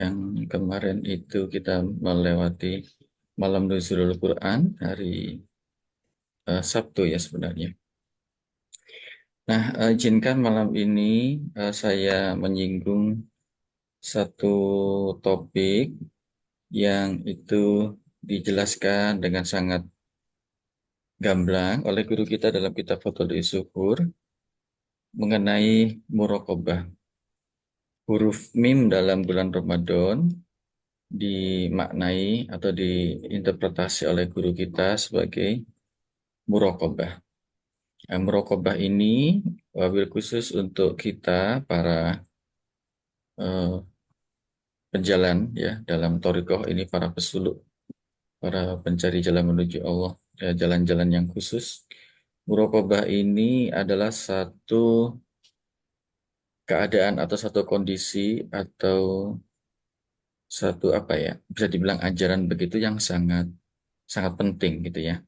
Yang kemarin itu kita melewati malam Nuzulul Quran hari Sabtu ya sebenarnya. Nah, izinkan malam ini saya menyinggung satu topik yang itu dijelaskan dengan sangat gamblang oleh guru kita dalam kitab Fathul Syukur mengenai muraqabah. Huruf mim dalam bulan Ramadan dimaknai atau diinterpretasi oleh guru kita sebagai muraqabah. Muraqabah ini wabil khusus untuk kita para eh, penjalan ya dalam thariqah ini, para pesuluk, para pencari jalan menuju Allah, jalan-jalan yang khusus. Muraqabah ini adalah satu keadaan atau satu kondisi atau satu apa ya, bisa dibilang ajaran begitu yang sangat sangat penting gitu ya.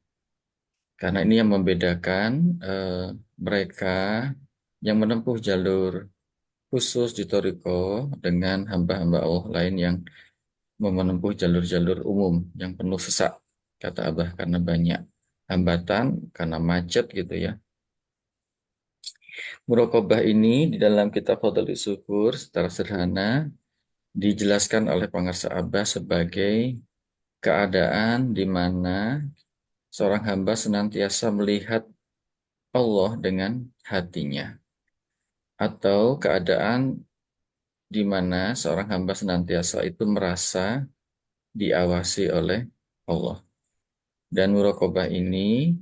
Karena ini yang membedakan mereka yang menempuh jalur khusus di Toriko dengan hamba-hamba Allah lain yang menempuh jalur-jalur umum yang penuh sesak, kata Abah, karena banyak hambatan, karena macet gitu ya. Muraqabah ini di dalam kitab Fadhil Syukur secara sederhana dijelaskan oleh pengarsa Abah sebagai keadaan di mana seorang hamba senantiasa melihat Allah dengan hatinya, atau keadaan di mana seorang hamba senantiasa itu merasa diawasi oleh Allah. Dan muraqabah ini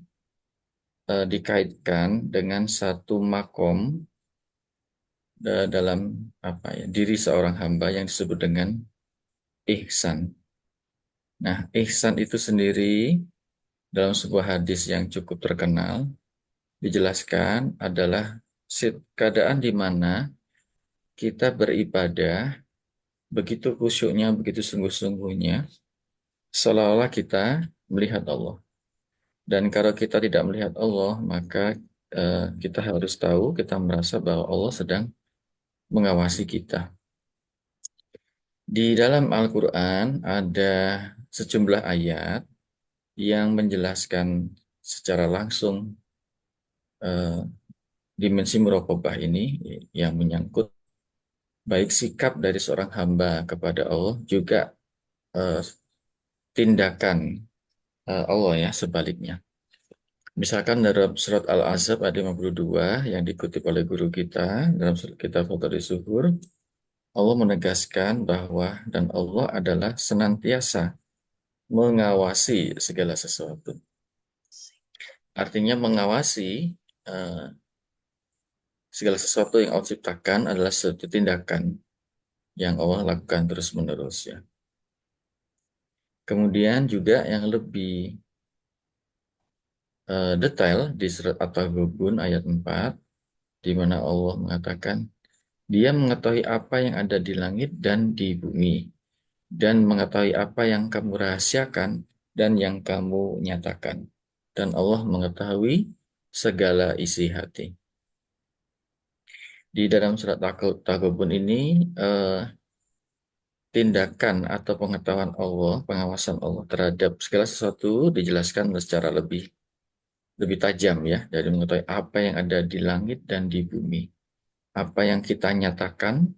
dikaitkan dengan satu makom dalam apa ya, diri seorang hamba yang disebut dengan ihsan. Nah, ihsan itu sendiri dalam sebuah hadis yang cukup terkenal dijelaskan adalah keadaan di mana kita beribadah begitu khusyuknya, begitu sungguh-sungguhnya, seolah-olah kita melihat Allah. Dan kalau kita tidak melihat Allah, maka kita harus tahu, kita merasa bahwa Allah sedang mengawasi kita. Di dalam Al-Quran ada sejumlah ayat yang menjelaskan secara langsung eh, dimensi muraqabah ini, yang menyangkut baik sikap dari seorang hamba kepada Allah, juga eh, tindakan Allah ya sebaliknya. Misalkan dalam surat Al-Ahzab ayat 52 yang dikutip oleh guru kita dalam surat kitab Fathul Syukur, Allah menegaskan bahwa dan Allah adalah senantiasa mengawasi segala sesuatu. Artinya mengawasi eh, segala sesuatu yang Allah ciptakan adalah suatu tindakan yang Allah lakukan terus-menerus ya. Kemudian juga yang lebih detail di surat At-Taghabun ayat 4, di mana Allah mengatakan, Dia mengetahui apa yang ada di langit dan di bumi, dan mengetahui apa yang kamu rahasiakan dan yang kamu nyatakan. Dan Allah mengetahui segala isi hati. Di dalam surat Taghabun ini, tindakan atau pengetahuan Allah, pengawasan Allah terhadap segala sesuatu dijelaskan secara lebih lebih tajam ya, dari mengetahui apa yang ada di langit dan di bumi. Apa yang kita nyatakan,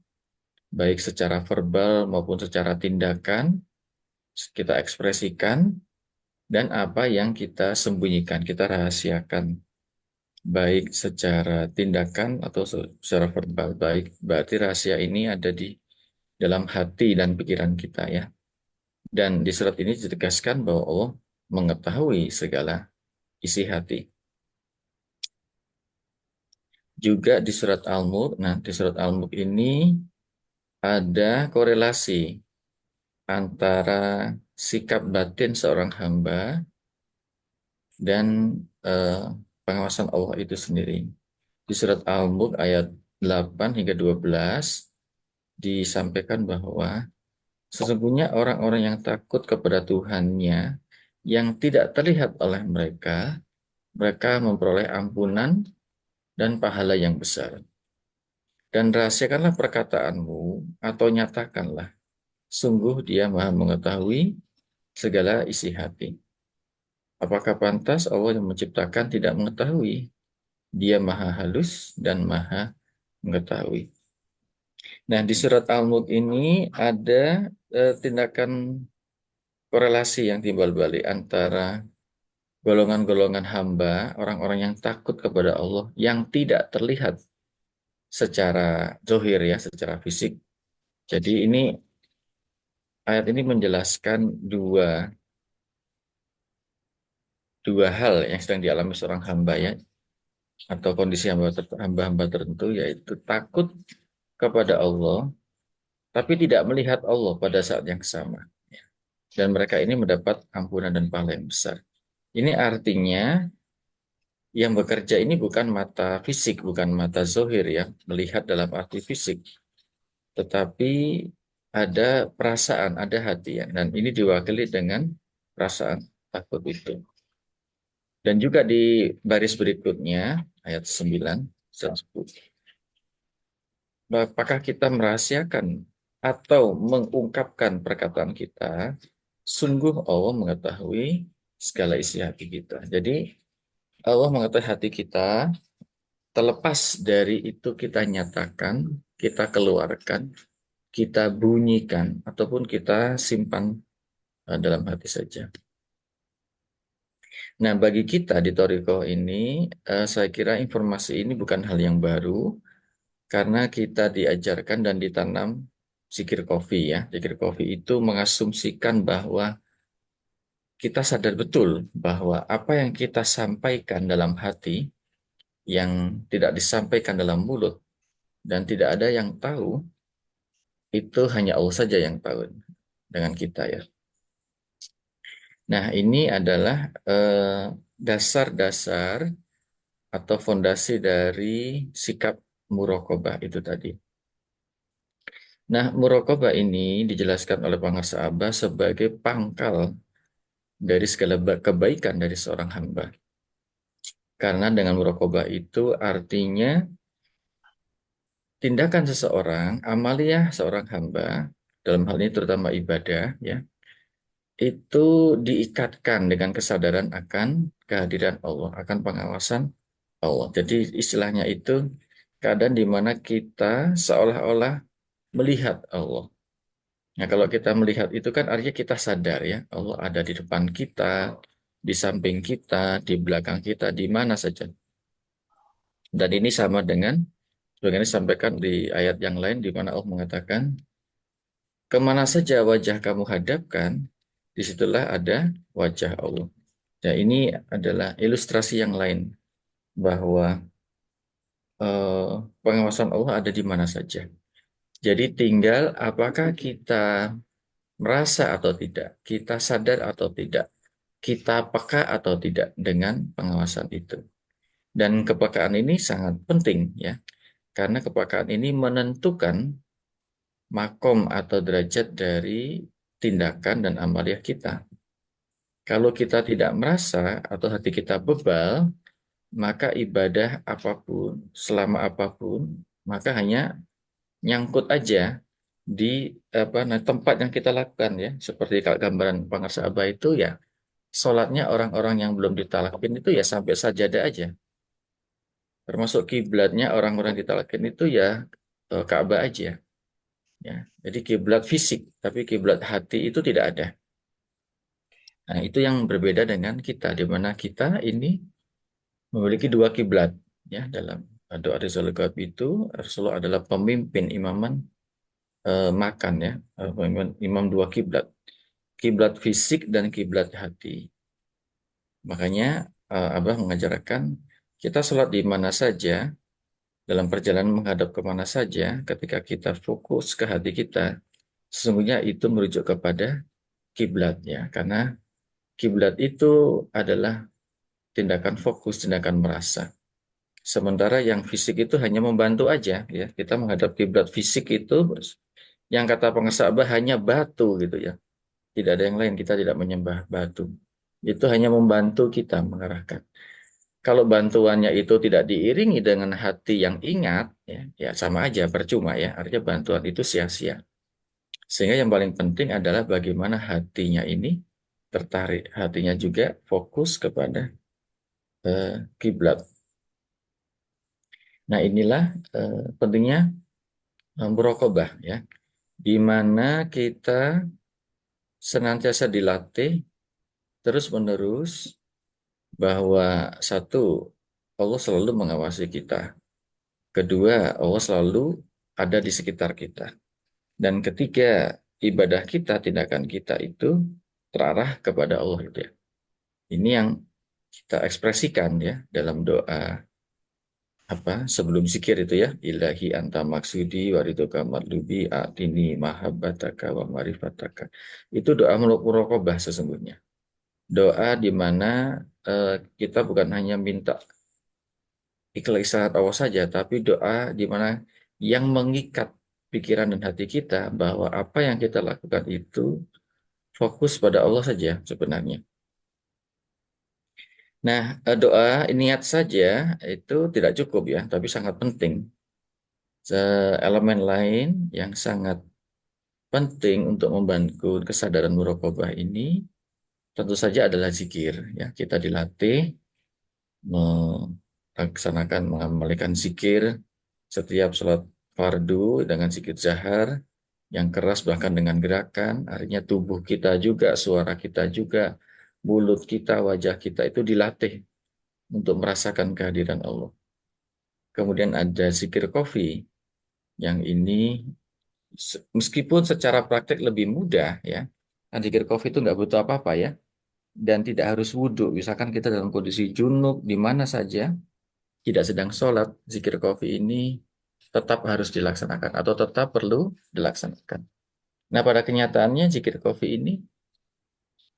baik secara verbal maupun secara tindakan, kita ekspresikan, dan apa yang kita sembunyikan, kita rahasiakan, baik secara tindakan atau secara verbal. Baik, berarti rahasia ini ada di dalam hati dan pikiran kita ya. Dan di surat ini ditegaskan bahwa Allah mengetahui segala isi hati. Juga di surat Al-Mulk, nah di surat Al-Mulk ini ada korelasi antara sikap batin seorang hamba dan eh, pengawasan Allah itu sendiri. Di surat Al-Mulk ayat 8 hingga 12 disampaikan bahwa sesungguhnya orang-orang yang takut kepada Tuhannya yang tidak terlihat oleh mereka, mereka memperoleh ampunan dan pahala yang besar. Dan rahasiakanlah perkataanmu atau nyatakanlah Sungguh dia maha mengetahui segala isi hati. Apakah pantas Allah yang menciptakan tidak mengetahui? Dia maha halus dan maha mengetahui. Nah, di surat Al-Mulk ini ada tindakan korelasi yang timbal balik antara golongan-golongan hamba, orang-orang yang takut kepada Allah, yang tidak terlihat secara zohir ya, secara fisik. Jadi ini ayat ini menjelaskan dua hal yang sedang dialami seorang hamba ya, atau kondisi hamba-hamba tertentu, yaitu takut kepada Allah, tapi tidak melihat Allah pada saat yang sama. Dan mereka ini mendapat ampunan dan pahala yang besar. Ini artinya yang bekerja ini bukan mata fisik, bukan mata zohir ya, melihat dalam arti fisik, tetapi ada perasaan, ada hati ya. Dan ini diwakili dengan perasaan takut itu. Dan juga di baris berikutnya, ayat 9, dan 10. Apakah kita merahasiakan atau mengungkapkan perkataan kita? Sungguh Allah mengetahui segala isi hati kita. Jadi Allah mengetahui hati kita, terlepas dari itu kita nyatakan, kita keluarkan, kita bunyikan, ataupun kita simpan dalam hati saja. Nah, bagi kita di Toriko ini, saya kira informasi ini bukan hal yang baru, karena kita diajarkan dan ditanam zikir kofi ya. Zikir kofi itu mengasumsikan bahwa kita sadar betul bahwa apa yang kita sampaikan dalam hati, yang tidak disampaikan dalam mulut, dan tidak ada yang tahu, itu hanya Allah saja yang tahu dengan kita ya. Nah, ini adalah dasar-dasar atau fondasi dari sikap murokobah itu tadi. Nah, murokobah ini dijelaskan oleh pengarang Abah sebagai pangkal dari segala kebaikan dari seorang hamba. Karena dengan murokobah itu artinya tindakan seseorang, amaliyah seorang hamba, dalam hal ini terutama ibadah, ya, itu diikatkan dengan kesadaran akan kehadiran Allah, akan pengawasan Allah. Jadi istilahnya itu keadaan di mana kita seolah-olah melihat Allah. Nah, kalau kita melihat itu kan artinya kita sadar ya, Allah ada di depan kita, di samping kita, di belakang kita, di mana saja. Dan ini sama dengan sebagaimana disampaikan di ayat yang lain di mana Allah mengatakan, kemana saja wajah kamu hadapkan, disitulah ada wajah Allah. Nah, ini adalah ilustrasi yang lain bahwa eh, pengawasan Allah ada di mana saja. Jadi tinggal apakah kita merasa atau tidak, kita sadar atau tidak, kita peka atau tidak dengan pengawasan itu. Dan kepekaan ini sangat penting ya, karena kepekaan ini menentukan makom atau derajat dari tindakan dan amaliyah kita. Kalau kita tidak merasa atau hati kita bebal, maka ibadah apapun, selama apapun, maka hanya nyangkut aja di tempat yang kita lakukan ya. Seperti kalau gambaran pengarsa Abah itu ya, sholatnya orang-orang yang belum ditalakin itu ya sampai sajadah aja. Termasuk kiblatnya orang-orang ditalakin itu ya Ka'bah aja. Ya, jadi kiblat fisik, tapi kiblat hati itu tidak ada. Nah, itu yang berbeda dengan kita, di mana kita ini memiliki dua kiblat. Ya, dalam doa Rizal Ghaib itu, Rasulullah adalah pemimpin imaman makan ya, pemimpin imam dua kiblat, kiblat fisik dan kiblat hati. Makanya Abah mengajarkan kita sholat di mana saja, dalam perjalanan menghadap kemana saja, ketika kita fokus ke hati kita, sesungguhnya itu merujuk kepada kiblatnya, karena kiblat itu adalah tindakan fokus, tindakan merasa. Sementara yang fisik itu hanya membantu aja, ya. Kita menghadap kiblat fisik itu, yang kata pengesabah hanya batu gitu ya. Tidak ada yang lain, kita tidak menyembah batu. Itu hanya membantu kita mengarahkan. Kalau bantuannya itu tidak diiringi dengan hati yang ingat, ya, ya sama aja, percuma ya. Artinya bantuan itu sia-sia. Sehingga yang paling penting adalah bagaimana hatinya ini tertarik, hatinya juga fokus kepada kiblat. Nah, inilah pentingnya muraqabah ya, di mana kita senantiasa dilatih terus-menerus bahwa satu, Allah selalu mengawasi kita. Kedua, Allah selalu ada di sekitar kita. Dan ketiga, ibadah kita, tindakan kita itu terarah kepada Allah itu ya. Ini yang kita ekspresikan ya dalam doa apa sebelum zikir itu ya, ilahi anta maksudi wariduka matlubi atini mahabbataka wa marifataka. Itu doa muraqabah sesungguhnya. Doa di mana kita bukan hanya minta ikhlak Allah saja, tapi doa di mana yang mengikat pikiran dan hati kita bahwa apa yang kita lakukan itu fokus pada Allah saja sebenarnya. Nah, doa niat saja itu tidak cukup ya, tapi sangat penting. Elemen lain yang sangat penting untuk membantu kesadaran muraqabah ini tentu saja adalah zikir ya. Kita dilatih melaksanakan mengamalkan zikir setiap sholat fardu dengan zikir jahar yang keras bahkan dengan gerakan, artinya tubuh kita juga, suara kita juga, mulut kita, wajah kita itu dilatih untuk merasakan kehadiran Allah. Kemudian ada zikir kofi yang ini meskipun secara praktek lebih mudah ya, kan zikir kofi itu nggak butuh apa-apa ya, dan tidak harus wudhu. Misalkan kita dalam kondisi junub di mana saja, tidak sedang sholat, zikir kofi ini tetap harus dilaksanakan atau tetap perlu dilaksanakan. Nah, pada kenyataannya zikir kofi ini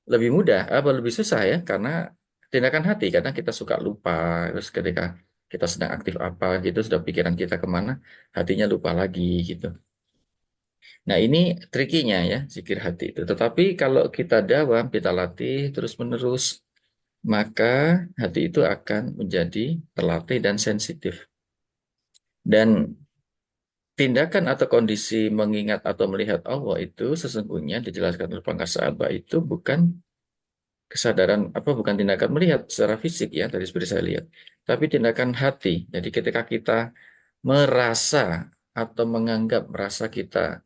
lebih mudah, apa lebih susah ya, karena tindakan hati, karena kita suka lupa, terus ketika kita sedang aktif apa gitu, sudah pikiran kita kemana, hatinya lupa lagi gitu. Nah, ini trikinya ya, zikir hati itu. Tetapi kalau kita dawam, kita latih terus-menerus, maka hati itu akan menjadi terlatih dan sensitif. Dan tindakan atau kondisi mengingat atau melihat Allah itu sesungguhnya dijelaskan oleh Pangkas Saaba itu bukan kesadaran apa bukan tindakan melihat secara fisik ya dari seperti saya lihat, tapi tindakan hati. Jadi ketika kita merasa atau menganggap merasa kita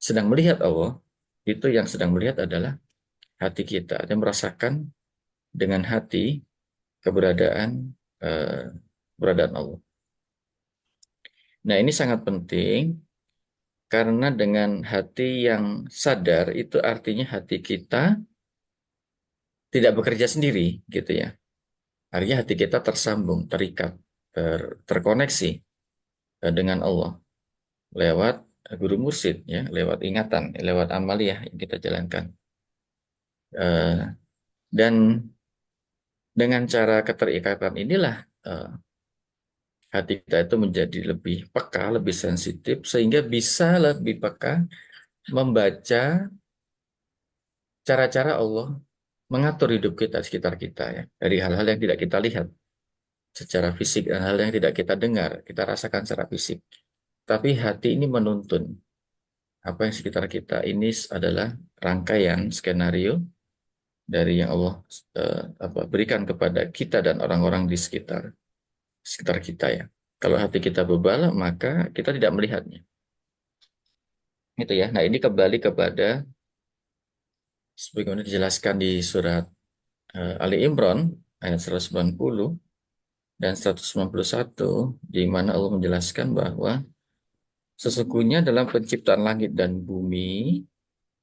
sedang melihat Allah, itu yang sedang melihat adalah hati kita. Ada merasakan dengan hati keberadaan eh, keberadaan Allah. Nah, ini sangat penting karena dengan hati yang sadar itu artinya hati kita tidak bekerja sendiri gitu ya. Artinya hati kita tersambung, terikat, terkoneksi dengan Allah lewat guru mursyid ya, lewat ingatan, lewat amaliyah yang kita jalankan. Eh, dan dengan cara keterikatan inilah eh, hati kita itu menjadi lebih peka, lebih sensitif sehingga bisa lebih peka membaca cara-cara Allah mengatur hidup kita di sekitar kita ya, dari hal-hal yang tidak kita lihat secara fisik dan hal yang tidak kita dengar, kita rasakan secara fisik. Tapi hati ini menuntun apa yang sekitar kita ini adalah rangkaian skenario dari yang Allah berikan kepada kita dan orang-orang di sekitar sekitar kita ya. Kalau hati kita bebal, maka kita tidak melihatnya. Itu ya. Nah, ini kembali kepada sebagaimana dijelaskan di surat Ali Imran ayat 190 dan 191 di mana Allah menjelaskan bahwa sesungguhnya dalam penciptaan langit dan bumi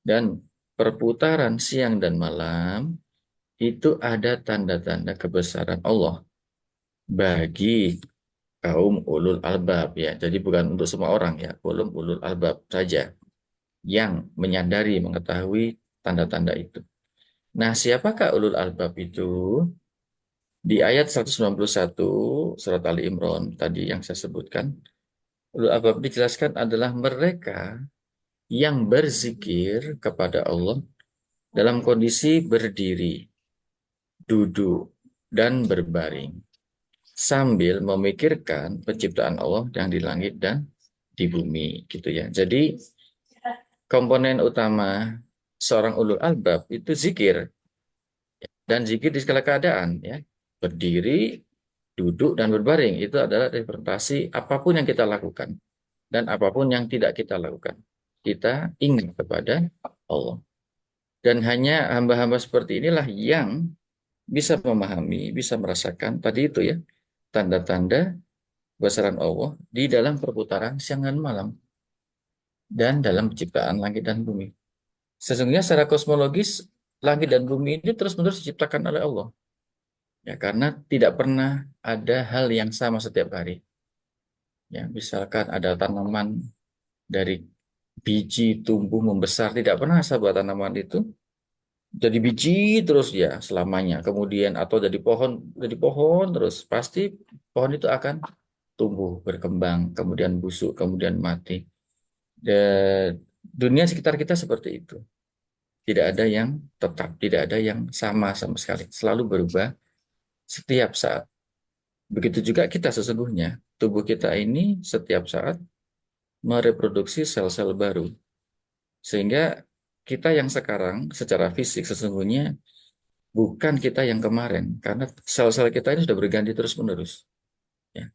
dan perputaran siang dan malam itu ada tanda-tanda kebesaran Allah bagi kaum ulul albab ya. Jadi bukan untuk semua orang ya, kaum ulul albab saja yang menyadari mengetahui tanda-tanda itu. Nah, siapakah ulul albab itu? Di ayat 191 surat Ali Imran tadi yang saya sebutkan, ulul albab dijelaskan adalah mereka yang berzikir kepada Allah dalam kondisi berdiri, duduk, dan berbaring sambil memikirkan penciptaan Allah yang di langit dan di bumi gitu ya. Jadi komponen utama seorang ulul albab itu zikir, dan zikir di segala keadaan ya. Berdiri, duduk dan berbaring itu adalah representasi apapun yang kita lakukan dan apapun yang tidak kita lakukan. Kita ingat kepada Allah. Dan hanya hamba-hamba seperti inilah yang bisa memahami, bisa merasakan tadi itu ya, tanda-tanda besaran Allah di dalam perputaran siang dan malam dan dalam penciptaan langit dan bumi. Sesungguhnya secara kosmologis, langit dan bumi ini terus-menerus diciptakan oleh Allah. Ya, karena tidak pernah ada hal yang sama setiap hari. Ya, misalkan ada tanaman dari biji tumbuh membesar, tidak pernah sebuah tanaman itu jadi biji terus ya selamanya. Kemudian atau jadi pohon terus. Pasti pohon itu akan tumbuh, berkembang, kemudian busuk, kemudian mati. Dan dunia sekitar kita seperti itu. Tidak ada yang tetap, tidak ada yang sama sekali. Selalu berubah setiap saat. Begitu juga kita sesungguhnya. Tubuh kita ini setiap saat mereproduksi sel-sel baru. Sehingga kita yang sekarang secara fisik sesungguhnya bukan kita yang kemarin. Karena sel-sel kita ini sudah berganti terus-menerus. Ya.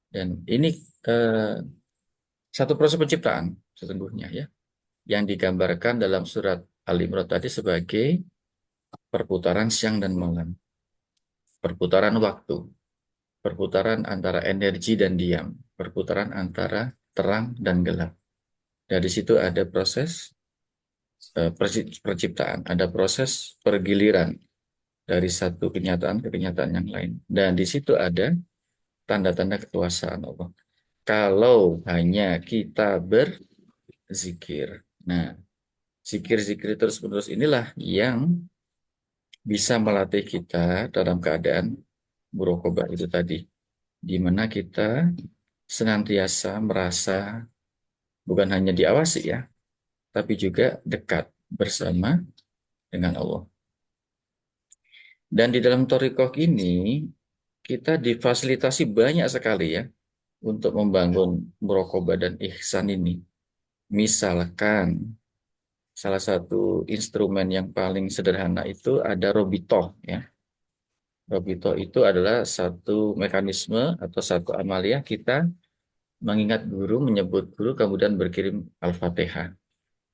Dan ini eh, satu proses penciptaan sesungguhnya ya. Yang digambarkan dalam surat Al-Imran tadi sebagai perputaran siang dan malam. Perputaran waktu. Perputaran antara energi dan diam. Perputaran antara terang dan gelap. Dari situ ada proses perciptaan, ada proses pergiliran dari satu kenyataan ke kenyataan yang lain. Dan di situ ada tanda-tanda kekuasaan Allah. Kalau hanya kita berzikir. Nah, zikir-zikir terus-menerus inilah yang bisa melatih kita dalam keadaan muraqabah itu tadi. Di mana kita senantiasa merasa bukan hanya diawasi ya, tapi juga dekat bersama dengan Allah. Dan di dalam Thariqah ini, kita difasilitasi banyak sekali ya untuk membangun muraqabah dan ihsan ini. Misalkan, salah satu instrumen yang paling sederhana itu ada Robitoh ya. Robitoh itu adalah satu mekanisme atau satu amalia kita mengingat guru, menyebut guru, kemudian berkirim Al-Fatihah.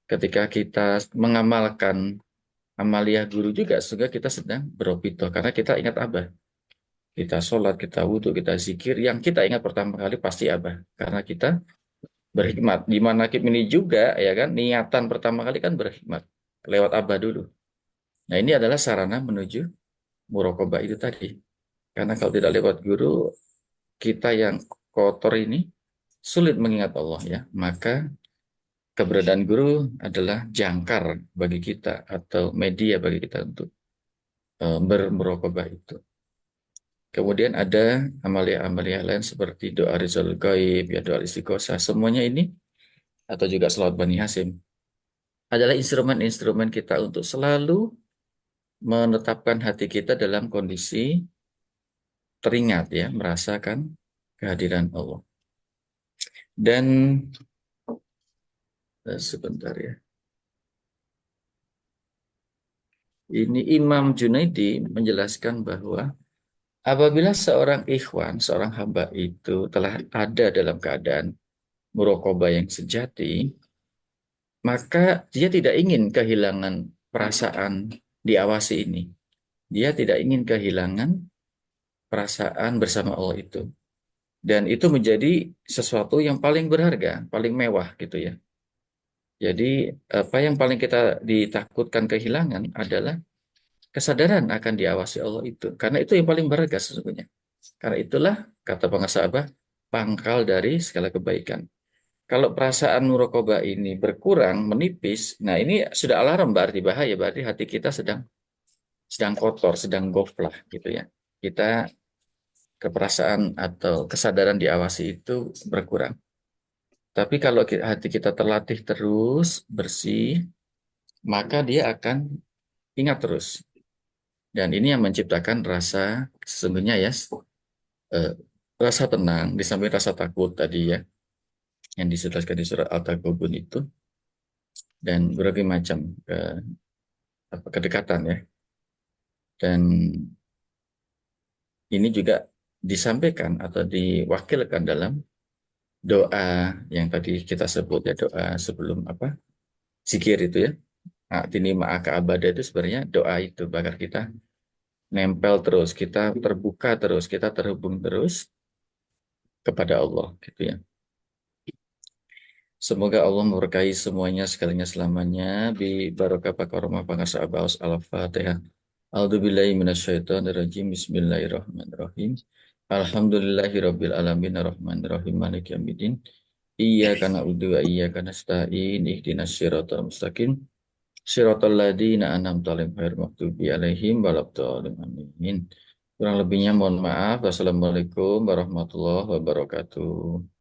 Ketika kita mengamalkan amalia guru juga, sehingga kita sedang berobito, karena kita ingat Abah. Kita sholat, kita wudhu, kita zikir, yang kita ingat pertama kali pasti Abah. Karena kita berhikmat. Di mana ini juga, ya kan, niatan pertama kali kan berhikmat. Lewat Abah dulu. Nah, ini adalah sarana menuju muraqabah itu tadi. Karena kalau tidak lewat guru, kita yang kotor ini sulit mengingat Allah ya. Maka keberadaan guru adalah jangkar bagi kita atau media bagi kita untuk bermuraqabah itu. Kemudian ada amalia-amalia lain seperti doa Rizal Gaib, ya doa istighosah. Semuanya ini atau juga selawat Bani Hasim adalah instrumen-instrumen kita untuk selalu menetapkan hati kita dalam kondisi teringat ya, merasakan kehadiran Allah. Dan sebentar ya. Ini Imam Junaidi menjelaskan bahwa apabila seorang ikhwan, seorang hamba itu telah ada dalam keadaan muraqabah yang sejati, maka dia tidak ingin kehilangan perasaan diawasi ini. Dia tidak ingin kehilangan perasaan bersama Allah itu. Dan itu menjadi sesuatu yang paling berharga, paling mewah gitu ya. Jadi apa yang paling kita ditakutkan kehilangan adalah kesadaran akan diawasi Allah itu. Karena itu yang paling berharga sesungguhnya. Karena itulah kata pengasabah pangkal dari segala kebaikan. Kalau perasaan muraqabah ini berkurang, menipis, nah ini sudah alarm berarti bahaya, berarti hati kita sedang kotor, sedang goflah gitu ya. Kita keperasaan atau kesadaran diawasi itu berkurang. Tapi kalau hati kita terlatih terus, bersih, maka dia akan ingat terus. Dan ini yang menciptakan rasa sesungguhnya ya, eh, rasa tenang, di samping rasa takut tadi ya, yang disebutkan di surat Al-Taghabun itu, dan berbagai macam kedekatan ya. Dan ini juga disampaikan atau diwakilkan dalam doa yang tadi kita sebut ya, doa sebelum apa? Zikir itu ya. Nah, tini ma'aka abada itu sebenarnya doa itu agar kita nempel terus, kita terbuka terus, kita terhubung terus kepada Allah gitu ya. Semoga Allah memberkahi semuanya segalanya selamanya bi barokah pakaromah pangasa abaus al-fatihah. A'udzubillahi minasyaitonirrajim. Bismillahirrahmanirrahim. Alhamdulillahirabbil alamin arrahmanirrahim maliki yaumiddin. Iyyaka na'budu wa iyyaka nasta'in. Ihdinas siratal mustaqim. Siratal ladzina an'amta 'alaihim ghairil maghdubi 'alaihim waladdallin. Amin. Kurang lebihnya mohon maaf. Wassalamualaikum warahmatullahi wabarakatuh.